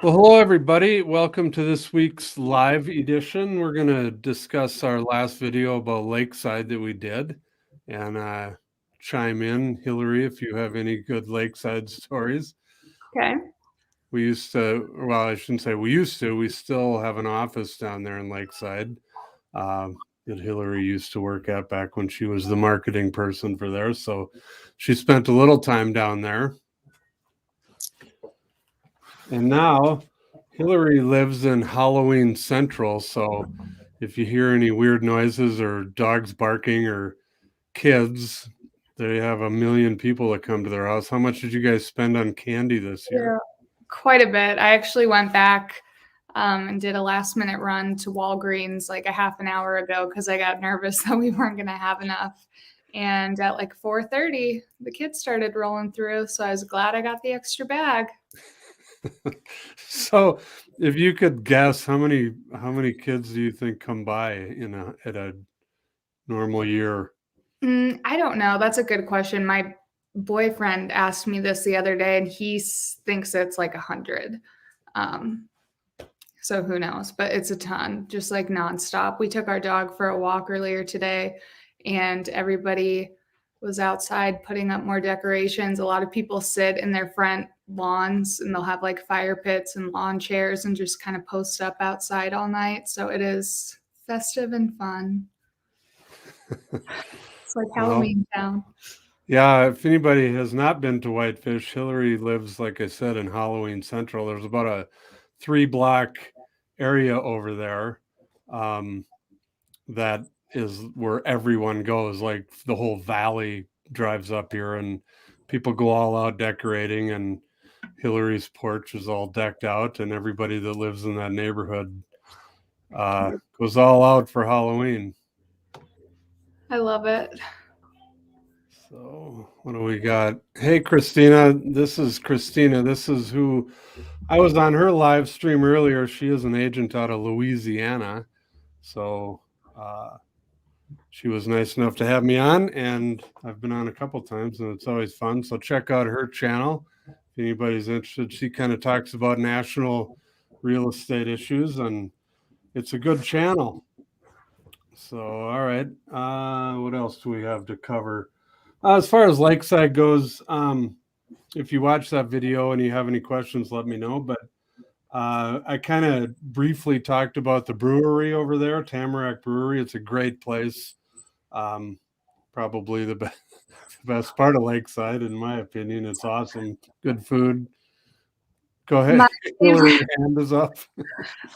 Well, hello, everybody. Welcome to this week's live edition. We're going to discuss our last video about Lakeside that we did and chime in, Hillary, if you have any good Lakeside stories. Okay. We used to, well, I shouldn't say we used to, we still have an office down there in Lakeside that Hillary used to work at back when she was the marketing person for there. So she spent a little time down there. And now Hillary lives in Halloween Central, so if you hear any weird noises or dogs barking or kids, they have a million people that come to their house. How much did you guys spend on candy this year? Quite a bit. I actually went back and did a last minute run to Walgreens like a half an hour ago because I got nervous that we weren't going to have enough. And at like 4:30, the kids started rolling through, so I was glad I got the extra bag. So, if you could guess, how many kids do you think come by at a normal year? I don't know. That's a good question. My boyfriend asked me this the other day, and he thinks it's like 100. So who knows? But it's a ton, just like nonstop. We took our dog for a walk earlier today, and everybody was outside putting up more decorations. A lot of people sit in their front lawns and they'll have like fire pits and lawn chairs and just kind of post up outside all night. So it is festive and fun. It's like Halloween town. Yeah, if anybody has not been to Whitefish, Hillary lives, like I said, in Halloween Central. There's about a 3-block area over there that is where everyone goes. Like the whole valley drives up here and people go all out decorating, and Hillary's porch is all decked out, and everybody that lives in that neighborhood goes all out for Halloween. I love it. So what do we got? Hey, Christina. This is Christina. This is who I was on her live stream earlier. She is an agent out of Louisiana. So she was nice enough to have me on, and I've been on a couple times, and it's always fun. So check out her channel if anybody's interested. She kind of talks about national real estate issues, and it's a good channel. So, all right. What else do we have to cover? As far as Lakeside goes, if you watch that video and you have any questions, let me know. But I kind of briefly talked about the brewery over there, Tamarack Brewery. It's a great place. Probably the best part of Lakeside, in my opinion. It's awesome. Good food. Go ahead. Your hand is up.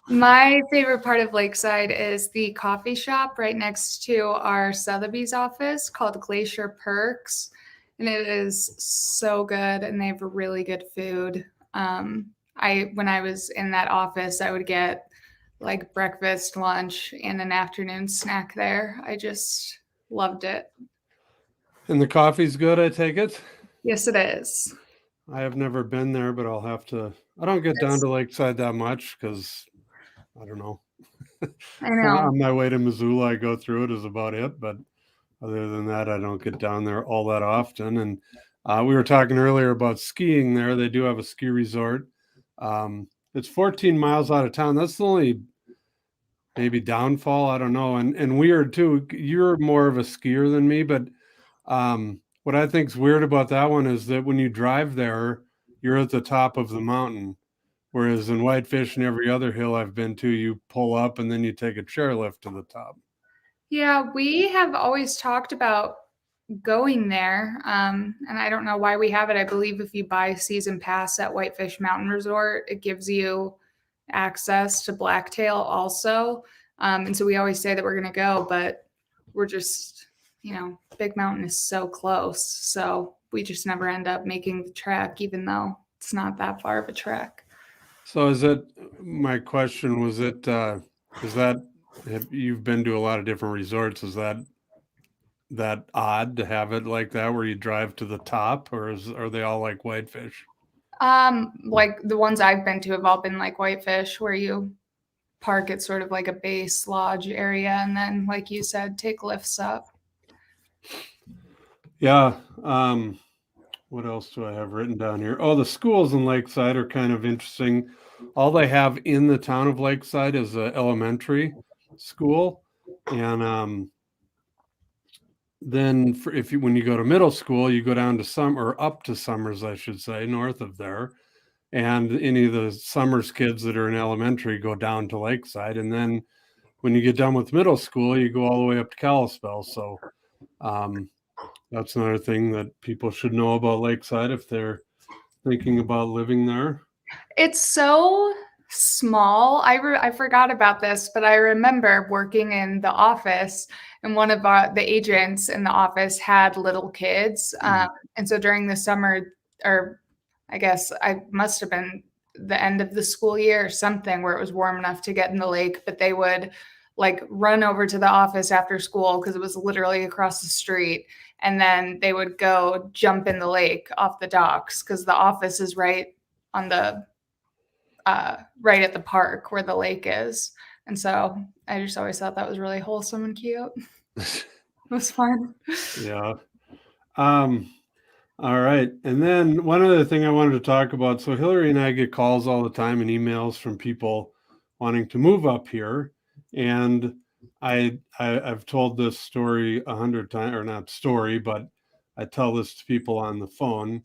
My favorite part of Lakeside is the coffee shop right next to our Sotheby's office called Glacier Perks. And it is so good, and they have really good food. When I was in that office, I would get like breakfast, lunch, and an afternoon snack there. I just loved it. And the coffee's good, I take it? Yes, it is. I have never been there, but I'll have to. I don't get down to Lakeside that much because I don't know. I know. On my way to Missoula, I go through it is about it. But other than that, I don't get down there all that often. And we were talking earlier about skiing there. They do have a ski resort. It's 14 miles out of town. That's the only maybe downfall. I don't know. And weird too. You're more of a skier than me, but what I think is weird about that one is that when you drive there, you're at the top of the mountain. Whereas in Whitefish and every other hill I've been to, you pull up and then you take a chairlift to the top. Yeah, we have always talked about going there. And I don't know why we have it. I believe if you buy a season pass at Whitefish Mountain Resort, it gives you access to Blacktail also. And so we always say that we're going to go, but we're just, Big Mountain is so close. So we just never end up making the trek, even though it's not that far of a trek. So my question was you've been to a lot of different resorts. Is that odd to have it like that where you drive to the top, or are they all like Whitefish? Like the ones I've been to have all been like Whitefish, where you park at sort of like a base lodge area and then, like you said, take lifts up. Yeah. what else do I have written down here? Oh, the schools in Lakeside are kind of interesting. All they have in the town of Lakeside is an elementary school, and then when you go to middle school, you go down to up to Summers, I should say, north of there, and any of the Summers kids that are in elementary go down to Lakeside, and then when you get done with middle school, you go all the way up to Kalispell. So that's another thing that people should know about Lakeside if they're thinking about living there. It's so small. I forgot about this, but I remember working in the office, and one of the agents in the office had little kids. And so during the summer, or I guess I must have been the end of the school year or something, where it was warm enough to get in the lake, but they would like run over to the office after school because it was literally across the street. And then they would go jump in the lake off the docks because the office is right on the right at the park where the lake is. And so I just always thought that was really wholesome and cute. It was fun. Yeah. All right. And then one other thing I wanted to talk about. So Hillary and I get calls all the time and emails from people wanting to move up here. And I've told this story 100 times, or not story, but I tell this to people on the phone.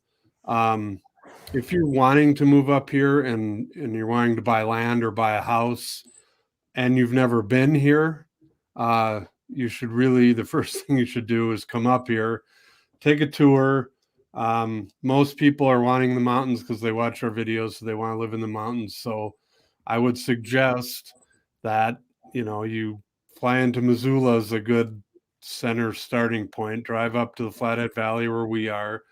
If you're wanting to move up here and you're wanting to buy land or buy a house and you've never been here, you should really, the first thing you should do is come up here, take a tour. Most people are wanting the mountains because they watch our videos, so they want to live in the mountains. So I would suggest that, you fly into Missoula is a good center starting point. Drive up to the Flathead Valley where we are,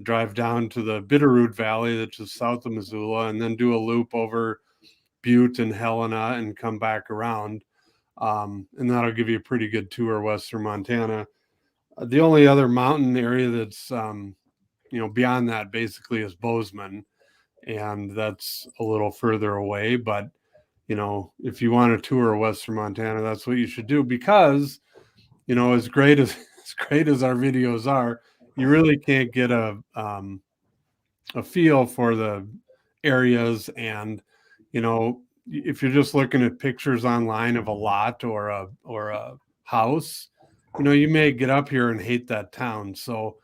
drive down to the Bitterroot Valley, that's just south of Missoula, and then do a loop over Butte and Helena and come back around. And that'll give you a pretty good tour of western Montana. The only other mountain area that's, beyond that basically is Bozeman, and that's a little further away. But, if you want a tour of western Montana, that's what you should do because, as great as our videos are, you really can't get a feel for the areas. And, if you're just looking at pictures online of a lot or a house, you may get up here and hate that town. So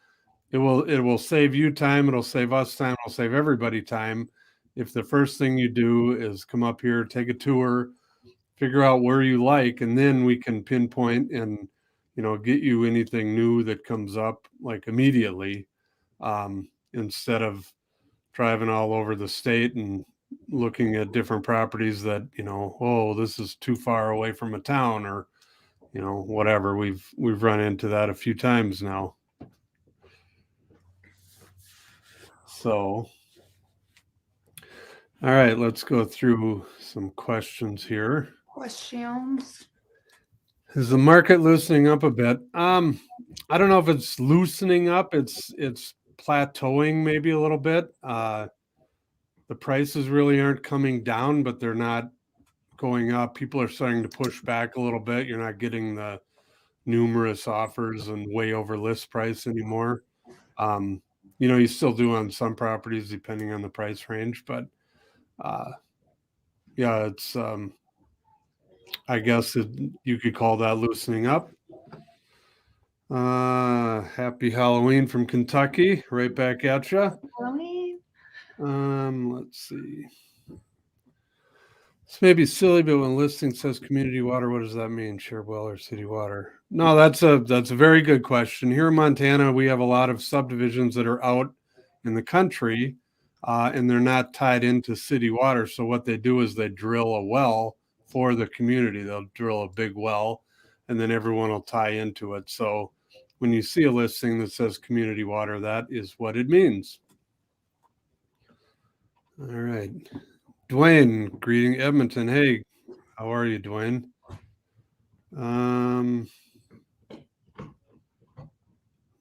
it will save you time. It'll save us time. It'll save everybody time. If the first thing you do is come up here, take a tour, figure out where you like, and then we can pinpoint and, get you anything new that comes up like immediately, instead of driving all over the state and looking at different properties that, oh, this is too far away from a town or, whatever. We've run into that a few times now. So, all right, let's go through some questions here. Questions. Is the market loosening up a bit? I don't know if it's loosening up. It's plateauing maybe a little bit. The prices really aren't coming down, but they're not going up. People are starting to push back a little bit. You're not getting the numerous offers and way over list price anymore. You still do on some properties depending on the price range, but yeah, it's I guess you could call that loosening up. Happy Halloween from Kentucky, right back at you. Halloween. Let's see. This may be silly, but when listing says community water, what does that mean? Shared well or city water? No, that's a very good question. Here in Montana, we have a lot of subdivisions that are out in the country, and they're not tied into city water. So what they do is they drill a well for the community. They'll drill a big well, and then everyone will tie into it. So when you see a listing that says community water, that is what it means. All right. Dwayne, greeting Edmonton. Hey, how are you, Dwayne?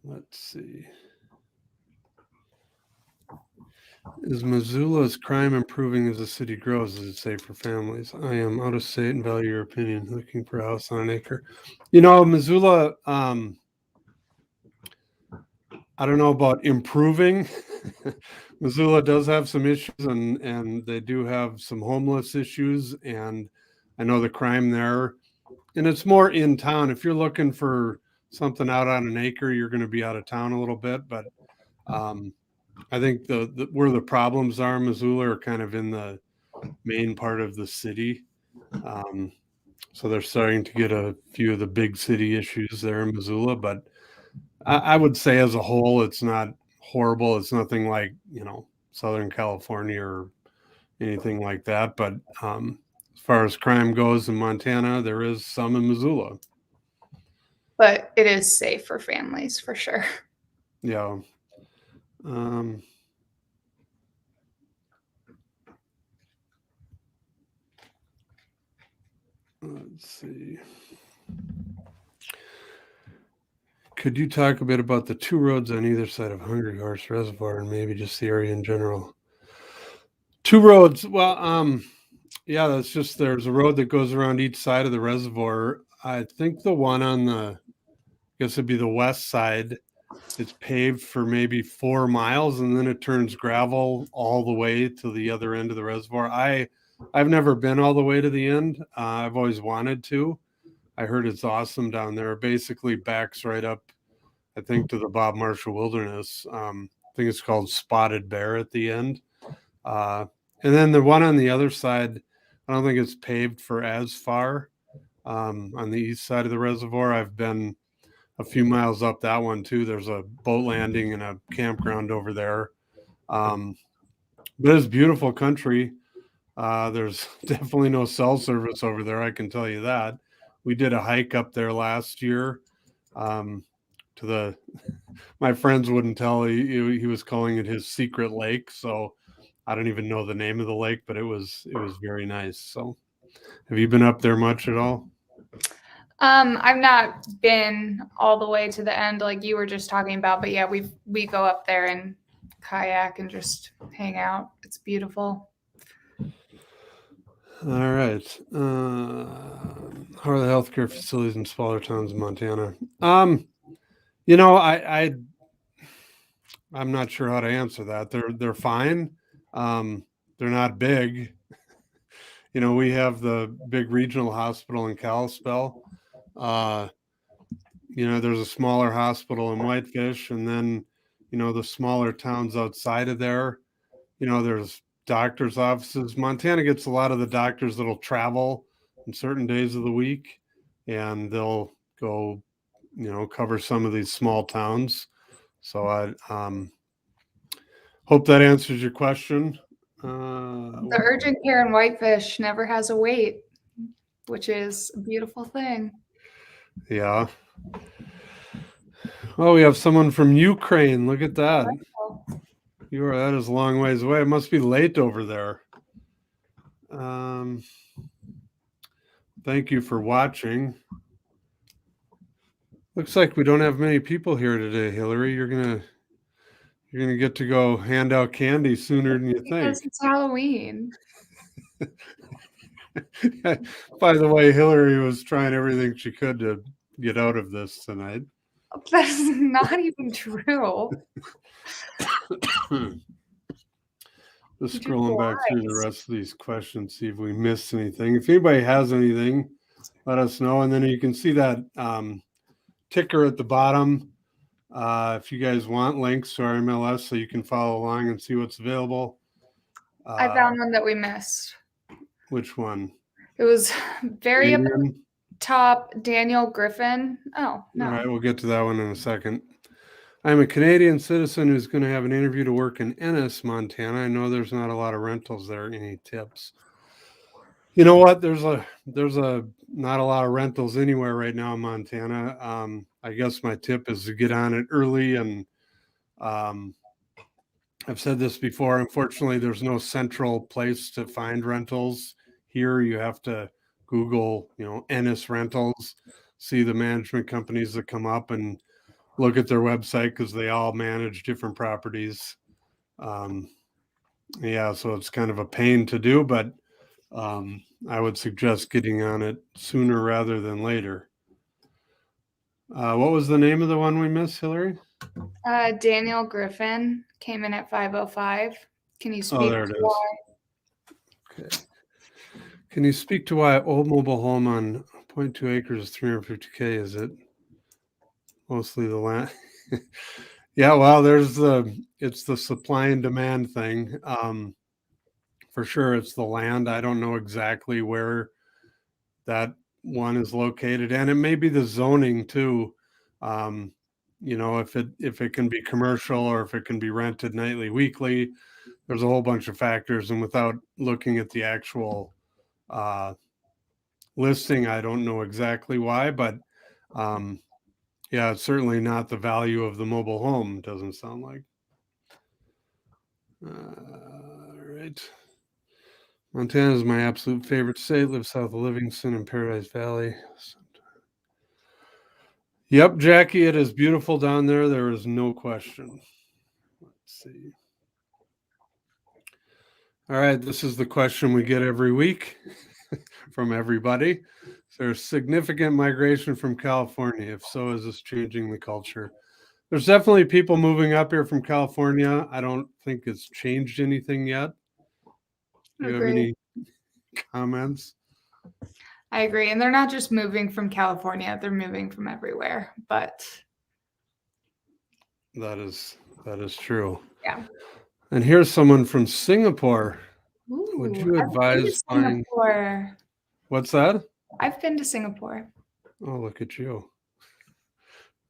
Let's see. Is Missoula's crime improving as the city grows? Is it safe for families? I am out of state and value your opinion. Looking for a house on an acre. Missoula, I don't know about improving. Missoula does have some issues, and they do have some homeless issues, and I know the crime there. And it's more in town. If you're looking for something out on an acre, you're going to be out of town a little bit. But um, I think where the problems are, Missoula, are kind of in the main part of the city. Um, so they're starting to get a few of the big city issues there in Missoula. But I would say as a whole, it's not horrible. It's nothing like, Southern California or anything like that. But as far as crime goes in Montana, there is some in Missoula. But it is safe for families for sure. Yeah. Let's see. Could you talk a bit about the two roads on either side of Hungry Horse Reservoir and maybe just the area in general? Two roads. Well, yeah, there's a road that goes around each side of the reservoir. I think the one on I guess it'd be the west side. It's paved for maybe 4 miles, and then it turns gravel all the way to the other end of the reservoir. I've never been all the way to the end. I've always wanted to. I heard it's awesome down there. It basically backs right up, I think, to the Bob Marshall Wilderness. I think it's called Spotted Bear at the end. And then the one on the other side, I don't think it's paved for as far. On the east side of the reservoir, I've been a few miles up that one too. There's a boat landing and a campground over there. But it's beautiful country. There's definitely no cell service over there, I can tell you that. We did a hike up there last year. My friends wouldn't tell. He was calling it his secret lake. So I don't even know the name of the lake, but it was very nice. So have you been up there much at all? I've not been all the way to the end like you were just talking about, but yeah, we go up there and kayak and just hang out. It's beautiful. All right. How are the healthcare facilities in smaller towns in Montana? I'm not sure how to answer that. They're fine. They're not big. We have the big regional hospital in Kalispell. There's a smaller hospital in Whitefish, and then, the smaller towns outside of there, there's doctors' offices. Montana gets a lot of the doctors that'll travel on certain days of the week, and they'll go, cover some of these small towns. So I hope that answers your question. The urgent care in Whitefish never has a wait, which is a beautiful thing. Yeah. Oh, we have someone from Ukraine. Look at that. That is a long ways away. It must be late over there. Thank you for watching. Looks like we don't have many people here today, Hillary. You're gonna get to go hand out candy sooner than you think. Because it's Halloween. By the way, Hillary was trying everything she could to get out of this tonight. That's not even true. Just scrolling back through the rest of these questions, see if we missed anything. If anybody has anything, let us know. And then you can see that ticker at the bottom. If you guys want links to our MLS so you can follow along and see what's available. I found one that we missed. Which one? It was very up top, Daniel Griffin. Oh, no. All right, we'll get to that one in a second. I'm a Canadian citizen who's going to have an interview to work in Ennis, Montana. I know there's not a lot of rentals there. Any tips? You know what? There's not a lot of rentals anywhere right now in Montana. I guess my tip is to get on it early. And I've said this before. Unfortunately, there's no central place to find rentals here. You have to Google, Ennis rentals, see the management companies that come up, and look at their website because they all manage different properties. Yeah, so it's kind of a pain to do, but I would suggest getting on it sooner rather than later. What was the name of the one we missed, Hillary? Daniel Griffin came in at 505. Can you speak there it to is. why? Okay. Can you speak to why old mobile home on 0.2 acres is 350K? Is it mostly the land? Yeah, well, it's the supply and demand thing. For sure, it's the land. I don't know exactly where that one is located, and it may be the zoning too. Um, if it can be commercial or if it can be rented nightly, weekly. There's a whole bunch of factors, and without looking at the actual uh, listing, I don't know exactly why, but um, yeah, it's certainly not the value of the mobile home. Doesn't sound like. Right. Montana is my absolute favorite state. Live south of Livingston in Paradise Valley. Yep, Jackie, it is beautiful down there. There is no question. Let's see. All right, this is the question we get every week from everybody. There's significant migration from California. If so, is this changing the culture? There's definitely people moving up here from California. I don't think it's changed anything yet. Do you have any comments? I agree. And they're not just moving from California, they're moving from everywhere. But That is true. yeah. And here's someone from Singapore. Would Ooh, you I've been to advise buying? Singapore. What's that? I've been to Singapore. Oh, look at you.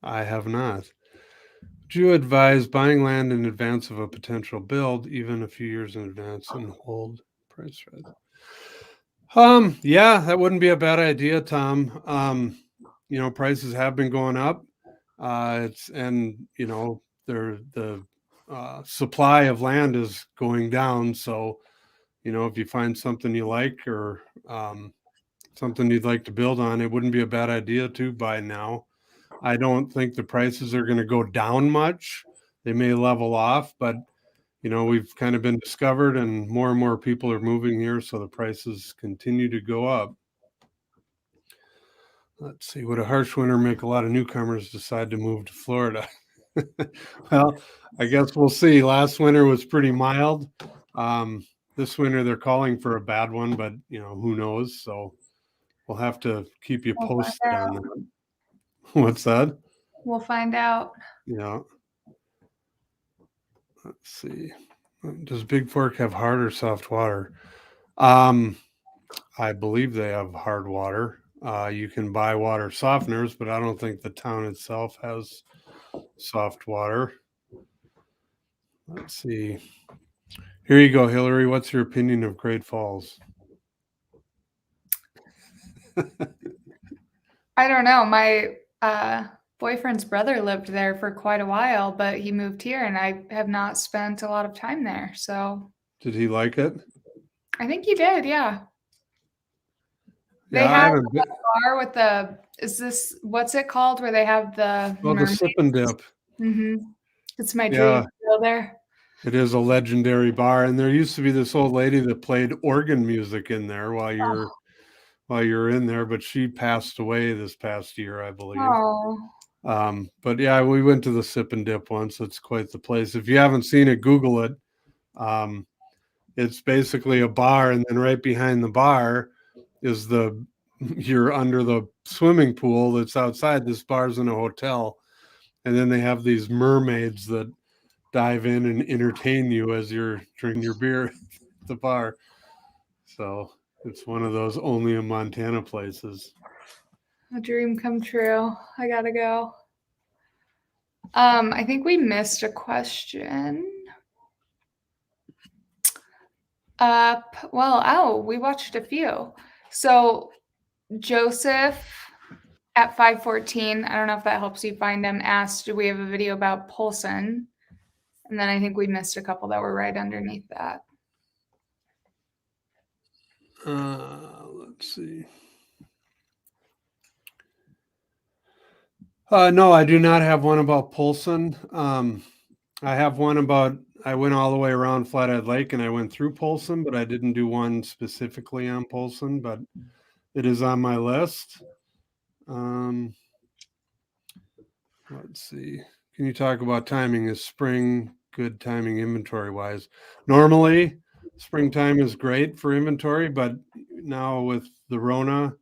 I have not. Would you advise buying land in advance of a potential build, even a few years in advance, and hold price rise? Yeah, that wouldn't be a bad idea, Tom. Prices have been going up. The supply of land is going down. So, if you find something you like or something you'd like to build on, it wouldn't be a bad idea to buy now. I don't think the prices are going to go down much. They may level off, but we've kind of been discovered and more people are moving here, so the prices continue to go up. Let's see, would a harsh winter make a lot of newcomers decide to move to Florida? Well, I guess we'll see. Last winter was pretty mild. This winter they're calling for a bad one, but who knows? So we'll have to keep you We'll find posted on out. that. What's that? We'll find out. Yeah. Let's see. Does Big Fork have hard or soft water? I believe they have hard water. You can buy water softeners, but I don't think the town itself has soft water. Let's see. Here you go, Hillary. What's your opinion of Great Falls? I don't know. My boyfriend's brother lived there for quite a while, but he moved here and I have not spent a lot of time there. So Did he like it? I think he did, yeah. They Yeah, I have haven't a been. bar with what's it called where they have the Well, the mermaid? sip and dip. It's my dream Yeah, to go there. it is a legendary bar, and there used to be this old lady that played organ music in there Oh, while you're in there, but she passed away this past year, I believe. oh. But yeah, we went to the Sip and Dip once. It's quite the place. If you haven't seen it, Google it. Um, it's basically a bar, and then right behind the bar is you're under the swimming pool that's outside. This bar's in a hotel, and then they have these mermaids that dive in and entertain you as you're drinking your beer at the bar. So it's one of those only in Montana places. A dream come true. I gotta go. I think we missed a question. We watched a few. So Joseph at 514, I don't know if that helps you find him, asked, do we have a video about Polson? And then I think we missed a couple that were right underneath that. Let's see. No, I do not have one about Polson. I have one about, I went all the way around Flathead Lake and I went through Polson, but I didn't do one specifically on Polson, but it is on my list. Let's see. can you talk about timing? Is spring good timing inventory wise? Normally, springtime is great for inventory, but now with the Rona,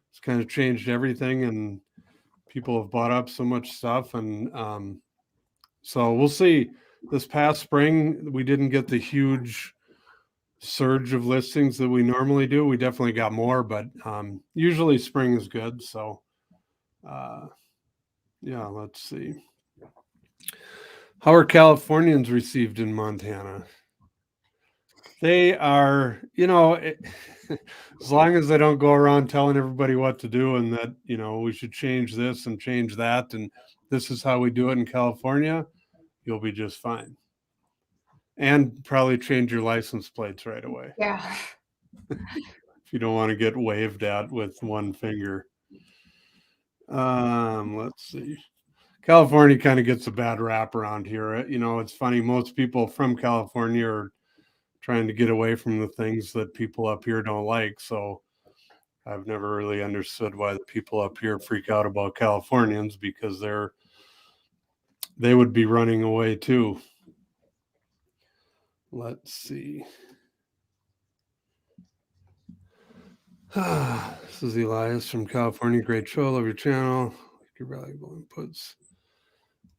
it's kind of changed everything, and people have bought up so much stuff, and so we'll see. This past spring, we didn't get the huge surge of listings that we normally do. We definitely got more, but usually spring is good. So, yeah, let's see. How are Californians received in Montana? They are, as long as they don't go around telling everybody what to do and that, we should change this and change that, and this is how we do it in California, you'll be just fine. And probably change your license plates right away. Yeah. If you don't want to get waved at with one finger. Let's see. California kind of gets a bad rap around here. It's funny. Most people from California are trying to get away from the things that people up here don't like. So I've never really understood why the people up here freak out about Californians, because they would be running away too. Let's see. This is Elias from California. Great show. Love your channel. Your valuable inputs.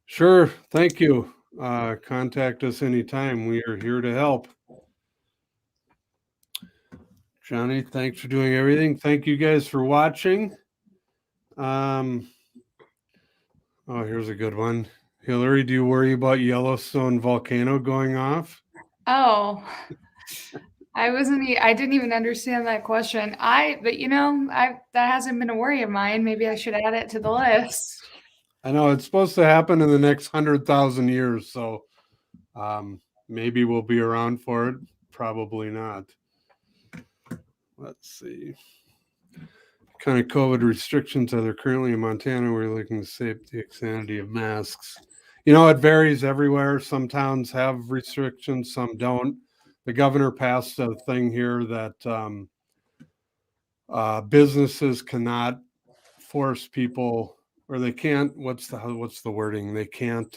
Sure. Thank you. Contact us anytime. We are here to help. Johnny, thanks for doing everything. Thank you guys for watching. Oh, here's a good one. Hillary, do you worry about Yellowstone volcano going off? Oh, I didn't even understand that question. But that hasn't been a worry of mine. Maybe I should add it to the list. I know it's supposed to happen in the next 100,000 years. So maybe we'll be around for it. Probably not. Let's see. What kind of COVID restrictions are there currently in Montana? We're looking to save the insanity of masks. It varies everywhere. Some towns have restrictions, some don't. The governor passed a thing here that businesses cannot force people, or they can't. What's the wording? They can't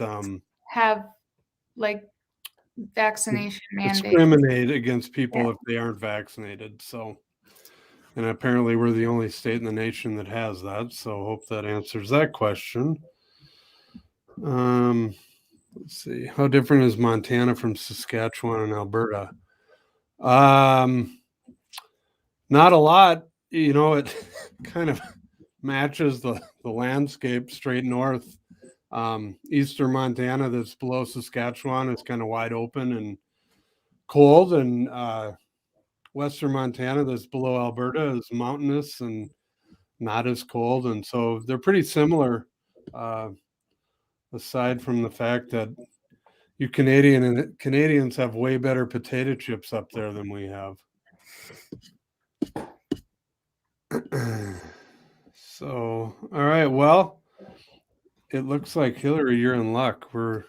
have like vaccination mandates. Discriminate against people if they aren't vaccinated. So, and apparently we're the only state in the nation that has that. So hope that answers that question. Let's see. How different is Montana from Saskatchewan and Alberta? Not a lot. It kind of matches the landscape straight north. Eastern Montana, that's below Saskatchewan, is kind of wide open and cold, and Western Montana, that's below Alberta, is mountainous and not as cold, and so they're pretty similar. Aside from the fact that you Canadians have way better potato chips up there than we have. So, all right. Well, it looks like Hillary, you're in luck. We're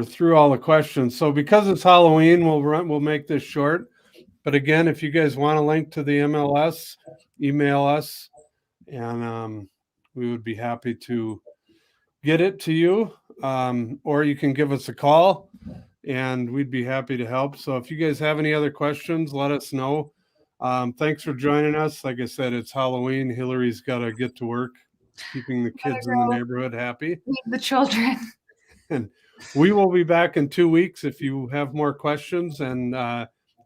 through all the questions. So because it's Halloween, we'll make this short. But again, if you guys want a link to the MLS, email us, and we would be happy to get it to you. Or you can give us a call, and we'd be happy to help. So if you guys have any other questions, let us know. Thanks for joining us. Like I said, it's Halloween. Hillary's got to get to work, keeping the kids in the neighborhood happy. The children. And we will be back in 2 weeks if you have more questions. And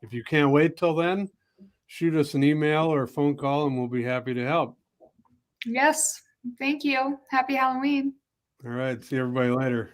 if you can't wait till then, shoot us an email or a phone call, and we'll be happy to help. Yes. Thank you. Happy Halloween. All right. See everybody later.